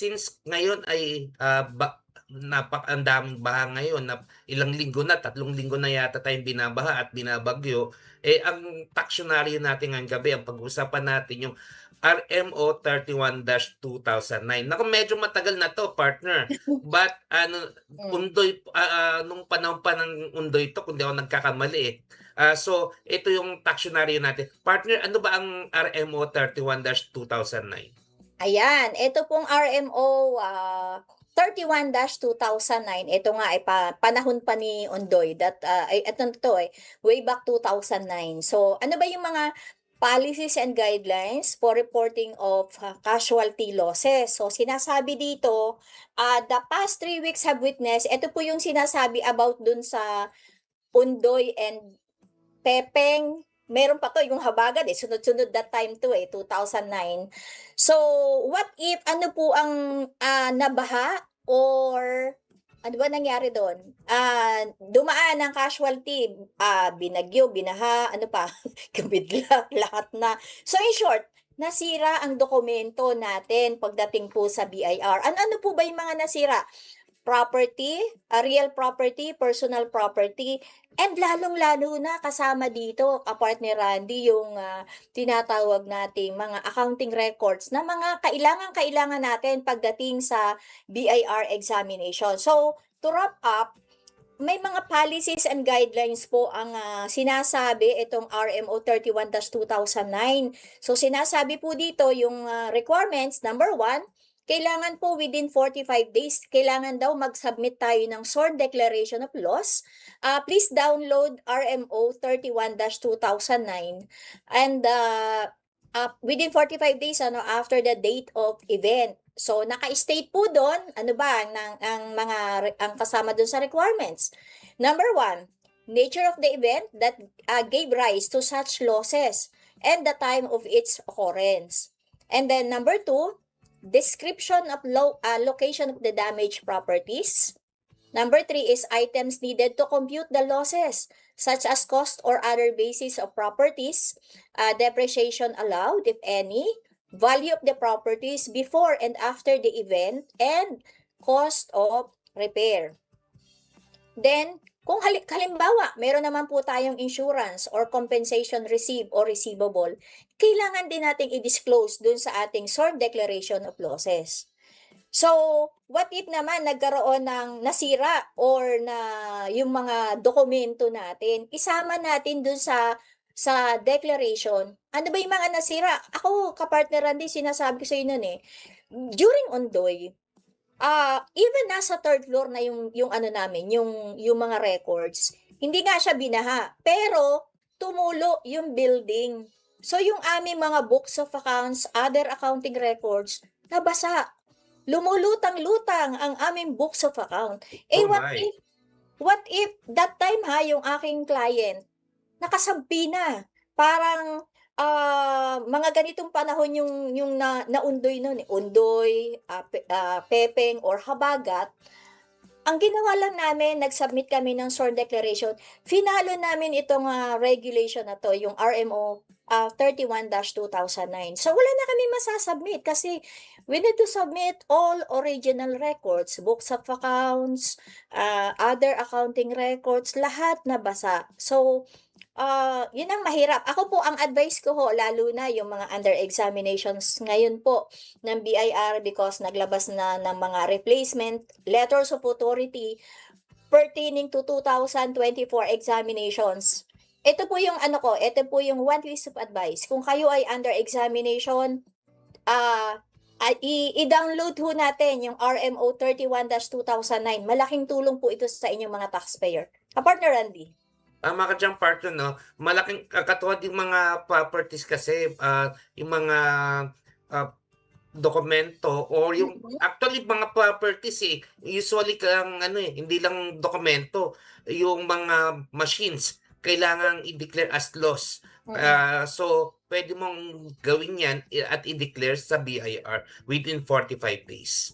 since ngayon ay, ang daming baha ngayon na ilang linggo na, 3 linggo na yata tayong binabaha at binabagyo, ang taksyonaryo natin ngayong gabi, ang pag-uusapan natin yung RMO 31-2009. Naku, medyo matagal na 'to, partner, but ano, Hmm. Undoy, nung panahon pa ng Undoy 'to kung di ako nagkakamali, eh. So ito yung taksyonaryo natin. Partner, ano ba ang RMO 31-2009? Ayan, ito pong RMO 31-2009, ito nga ay panahon pa ni Ondoy ay eto na 'to, way back 2009. So, ano ba yung mga policies and guidelines for reporting of casualty losses? So, sinasabi dito, the past 3 weeks have witnessed, ito po yung sinasabi about dun sa Ondoy and Pepeng, meron pa 'to yung Habagat, sunod-sunod that time 'to, 2009. So, what if ano po ang, nabaha or ano ba nangyari dun? Dumaan ng casualty, binagyo, binaha, ano pa, bigla lahat na. So, in short, nasira ang dokumento natin pagdating po sa BIR. Ano-ano po ba yung mga nasira? Property, real property, personal property, and lalong-lalo na kasama dito, ka-partner Randy, yung, tinatawag nating mga accounting records na mga kailangang-kailangan natin pagdating sa BIR examination. So, to wrap up, may mga policies and guidelines po ang, sinasabi itong RMO 31-2009. So, sinasabi po dito yung, requirements, number one, kailangan po within 45 days, kailangan daw mag-submit tayo ng sworn declaration of loss. Please download RMO 31-2009 and, within 45 days after the date of event. So, naka-state po do'n, ano ba ang kasama do'n sa requirements. Number one, nature of the event that, gave rise to such losses and the time of its occurrence. And then number two, description of location of the damaged properties. Number three is items needed to compute the losses, such as cost or other basis of properties, depreciation allowed, if any, value of the properties before and after the event, and cost of repair. Then, kung halimbawa, meron naman po tayong insurance or compensation received or receivable, kailangan din nating i-disclose dun sa ating sworn declaration of losses. So, what if naman nagkaroon ng nasira or na yung mga dokumento natin, isama natin dun sa declaration, ano ba yung mga nasira? Ako, kapartneran din, sinasabi ko sa nun during Ondoy, even nasa third floor na yung ano namin, yung mga records, hindi nga siya binaha, pero tumulo yung building. So, yung aming mga books of accounts, other accounting records, nabasa. Lumulutang-lutang ang aming books of account. Oh What my. if that time yung aking client nakasampi na. Parang, mga ganitong panahon yung naundoy nun, undoy, pepeng or habagat. Ang ginawa lang namin, nag-submit kami ng sworn declaration, finalo namin itong, regulation na 'to, yung RMO, 31-2009. So, wala na kaming masa-submit kasi we need to submit all original records, books of accounts, other accounting records, lahat nabasa. So, yun ang mahirap. Ako po, ang advice ko lalo na yung mga under examinations ngayon po ng BIR because naglabas na ng mga replacement letters of authority pertaining to 2024 examinations. Ito po yung ano ko, ito po yung one piece of advice. Kung kayo ay under examination, i-download ho natin yung RMO 31-2009. Malaking tulong po ito sa inyong mga taxpayer. Partner Randy. Tama ka diyan, partner 'no. Malaking katulad yung mga properties kasi, yung mga, ah, dokumento or yung Mhm. actually mga properties, usually kang ano, hindi lang dokumento, yung mga machines kailangang i-declare as loss. Mm. So puwede mong gawin 'yan at i-declare sa BIR within 45 days.